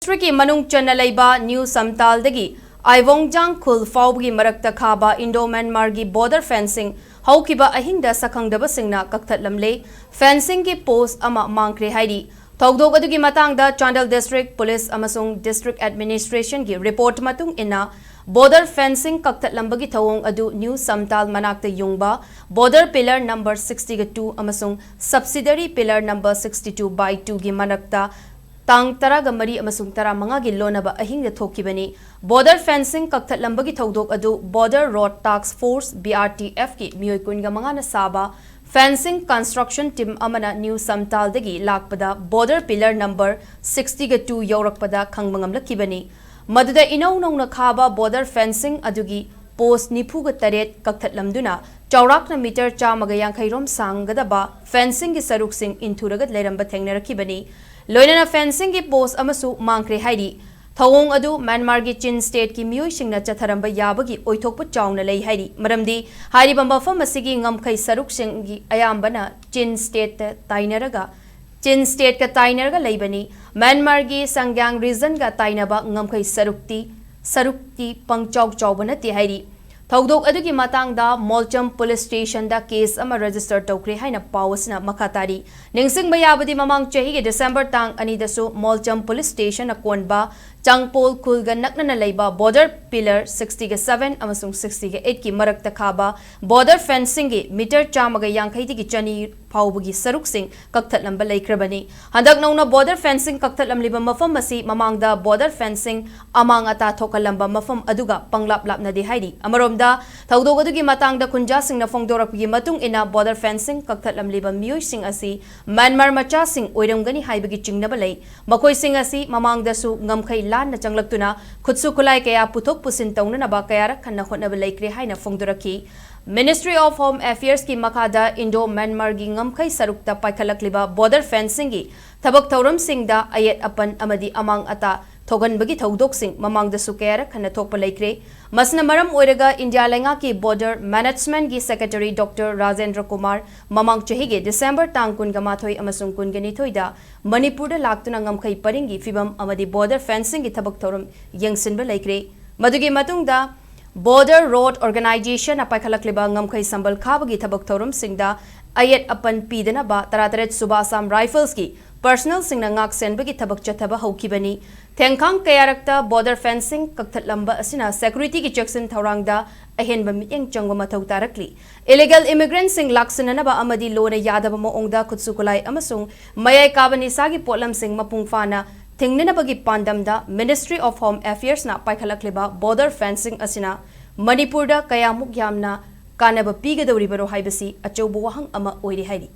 district ki manung channa leiba New Samtal dagi Aivongjang khul fawgi marakta khaba Indo-Myanmar gi border fencing haukiba ahingda sakhangdaba singna Thudeklamle fencing ki post ama mangkre haidi Thogdok adugi matangda Chandal district police amasung district administration gi report matung ina border fencing Thudeklambe gi thawong adu New Samtal manakta yungba border pillar number 62 amasung subsidiary pillar number 62/2 gi manakta Tang taraga mari amasung tara manga gi lonaba ahingda thokibani border fencing Thudeklambe gi thodok adu border road task force BRTF ki miyoi kunga manga na Saaba fencing construction team amana New Samtal dagi lakpada border pillar number 62 yaurakpada khangmangamla kibani maduda inau nongna khaba border fencing adugi post nifuga taret Thudeklamduna chaurakna meter chamaga yankairom sanggadaba fencing gi saruk sing inthuragat leiramba thengnarakibani Loinana fencing ki post amasu mangkre haidi thawong adu Myanmar gi Chin state ki miyoi singna chatharamba yabagi oithokpa chawna lei haidi maramdi hariba mafam asigi Ngamkhei saruk sing gi ayambana Chin state ka tainaraga leibani Myanmar gi Sangyang region ga tainaba Ngamkhei sarukti pangchaw chawbana ti haidi Thogdok adugi matangda Molcham police station da case ama register tawkre haina pawasna makatari ningsing bayabadi mamang chahi ge December tang ani dasu Molcham police station akonba Changpol khulga nakna leiba border pillar 67 amasung 68 ki marakta khaba border fencing gi meter chamaga yankhai gi chani phawbugi saruk sing Thudeklambe leikrabani handak nongna border fencing Thudeklamle ba mafam masi mamangda border fencing amang ata thokalamba mafam aduga panglap lapna de haidi amarom da thawdok adugi matangda kunja singna fongdorakgi matung ina border fencing Thudeklamle ba miyoi sing asi Myanmar macha sing oiramgani haibagi chingnaba lei makoi sing asi mamangda su Ngamkhei lan na changlaktuna khutsu kulai kaya puthok pusin tawna naba kaya khanna khotnaba laikre haina fongdoraki Ministry of Home Affairs ki makada Indo-Myanmar gi Ngamkhei sarukta paikhalakliba border fencing gi thabak thauram singda ayet apan amadi amang ata thoganbagi thodok sing mamang da sukera khana thokpa laikre masna maram oiraga India lenga ki border management gi secretary Dr. Rajendra Kumar mamang chahi ge December tang kun ga mathoi amasung kun ga nithoi da Manipur da laktuna Ngamkhei paringi fibam amadi border fencing gi thabak thoram yengsinba laikre madugi matung da border road organization apaikhalakliba Ngamkhei Sambal khabagi thabak thoram singda ayet apan pidana ba tarataret subasam rifles ki personal singna ngak senbagi thabak chathaba haukibani thengkhang kayarakta border fencing Thudeklambe asina security ki checks in thorangda ahenba mieng changwa mathau tarakli illegal immigrants sing laksanana ba amadi lona yadaba moongda khutsukulai amasung mayai kabani sagi potlam sing mapungfana thingnanabagi pandamda Ministry of Home Affairs na paikhalakliba border fencing asina Manipur da kayamuk yamna kanaba pigadawribaro haibasi achaubu wahang ama oiri haidi